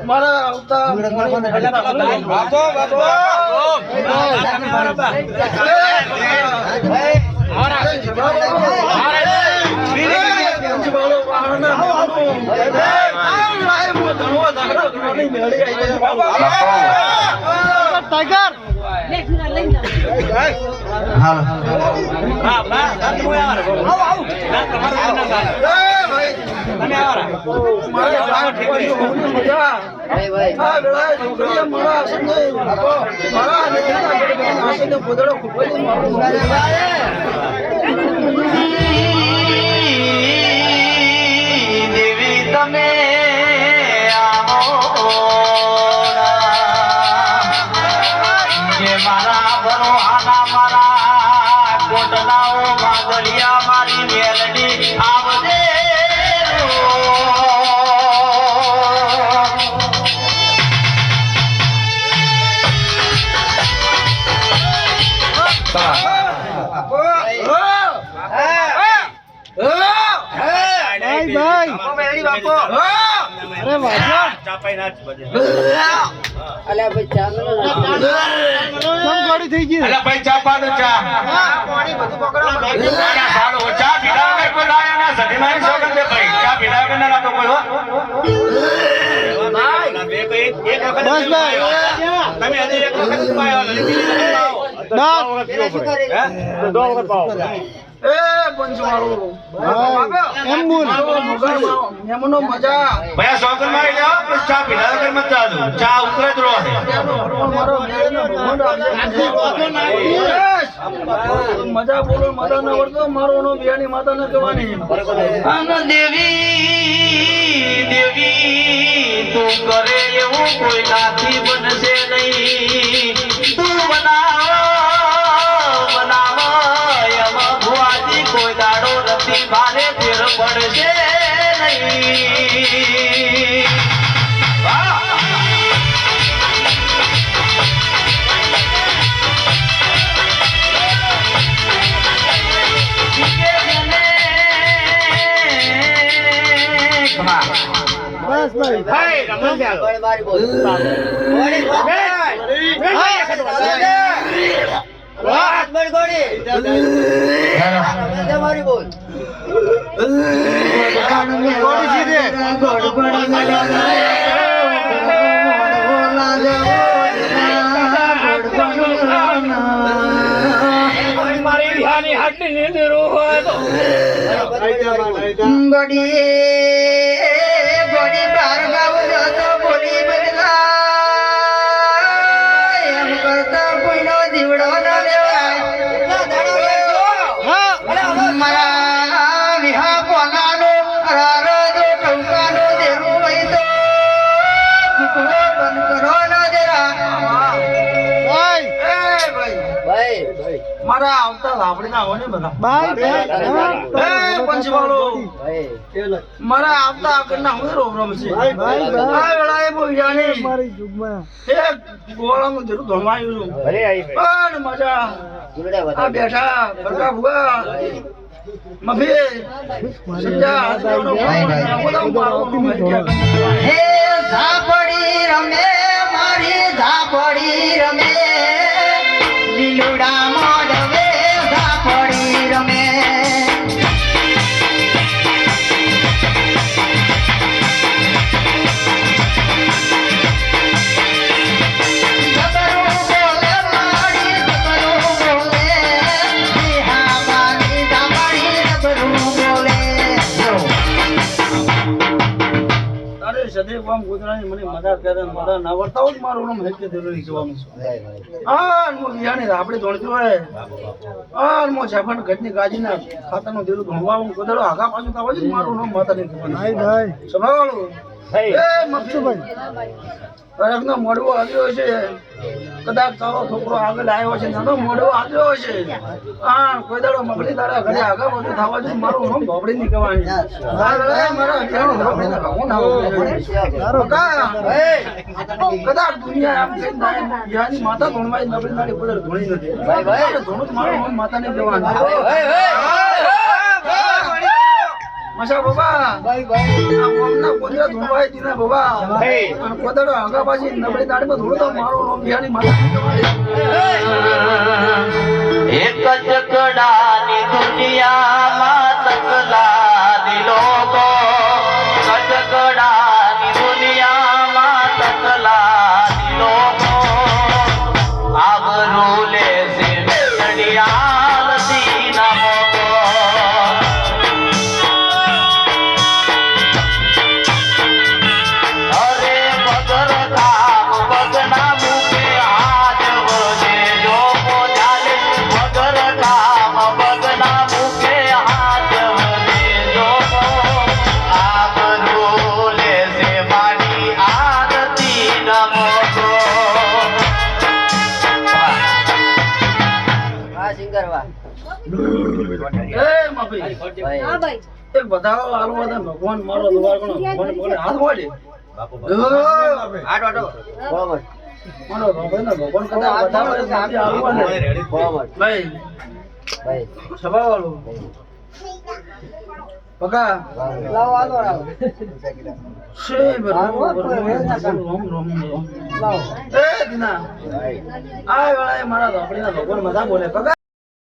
મારા આવતા ટાઈગર દેવી તમે મારા ભરોહાના મારા કોટલાઓ વાદળિયા મારી મેલડી આવજે અલ્યા ભાઈ ચા ગાડી થઈ ગઈ અલ્યા ભાઈ ચા પાડો ચા પાણી બધું પકડો સાડો ચા પીડા કે કોઈ લાયા ના સધી મારી સોગન દે ભાઈ ચા પીડા કે ના લાતો કોઈ હો બે કોઈ એક વખત બસ ભાઈ તમે હજી એક વખત પાયો નથી દો વખત પાવો એ પંચવાળો એમ બોલ એમનો મજા ભયા સોગન મારી જાઓ પણ ચા પીડા કે મત જાદુ ચા ઉતરે જ રહે મારો મજા બોલો માતા ના વર્તો મારો નો બિયાની માતા ના કહેવાની આનો દેવી દેવી તું કરે એવું કોઈ નાથી બનશે નહીં તું બનાવ એમાં ભુવાજી કોઈ દાડો નથી ભારે ફેર પડશે નહીં બસ ભાઈ મારી બોલ મારી બોલ મારી હાટલી નીંદર હોય તો ગોડી બાર ગાવ જતો બોલી બદલા એમ કરતા કોઈનો જીવડો ન લેવાય મારા વિહા પોલાનો રારો જો ટંકાનો દેરું હોય તો કુકડો બંધ કરો ન જરા ભાઈ મારા આવતા લાપડી ના હોય ને બધા પંચવાળો મારા આવતા આગળ ના હું રોમ છે આ વેળાએ બહુ જાણી મારી જુગમાં એક ગોળાનું જરૂર ધમાયું પણ મજા આ બેઠા બરકા ભુવા મફી સંજા હે ઝાપડી રમે મારી ઝાપડી રમે લીલુડા મોડવે ઝાપડી રમે સદેવ આમ ગોદરાની મને મદદ કરે મદદ ના વર્તાવ જ મારું નામ હેકે જરૂરી જોવાનું છે હા મો વિયાને આપણે દોડતો હોય હા મો જાફણ ઘટની ગાજીના ખાતાનો દેરો ધોવા હું ગોદરો આગા પાછું થાવ જ મારું નામ માતા નહીં કહેવાનું ભાઈ ભાઈ સભાળો એ મફસુભાઈ રગનો મોડવો આવ્યો છે કદાચ તારો છોકરો આગળ આવ્યો છે નાનો મોડવો આવ્યો છે હા કોઈ દાડો મગડી તારા ઘરે આગળ બધું થવા જોઈએ મારું નામ ભોપડી ની કહેવાની મારા અભિયાનો ભોપડી ના હું ના કદાચ દુનિયા આમ કઈ યાની માતા ધોણવાય નબળી નાડી કોઈ ધોણી નથી ભાઈ ધોણું મારું નામ માતા ની કહેવાની અચ્છા બાબા ભાઈ ભાઈ આ ગામના કોદરા ધોવાય દીના બાબા અને કોદરો આગા પાછી નબળી દાઢીમાં ધોળો તો મારો નામ બિહારી માતા એક જ કડાની દુનિયામાં તકલાદી લોકો કડાની દુનિયામાં તકલાદી લોકો આબરૂ લેશે ચડિયાલ દીના મોકો અરે પગર કામ પગના મુકે હાથ વજે જો ચાલે પગર કામ પગના મુકે હાથ વજે જો આબરૂ લેશે મારી આરતી નમકો હા સિંગર વાહ એ માફી ભાઈ એક બધાઓ આલો બધા ભગવાન મારો દુવાર કોનો ભગવાન બોલે હાથ વાડે બરાબર મારો ભગવાન કદા બધાઓ સાથે આલો ને બરાબર ભાઈ ભાઈ સભા વાળો પકા લાવો આલો રાવ શે રોમ રોમ લાવો એ દિના આ વેળાએ મારા ધોપડીના ભગવાન બધા બોલે પકા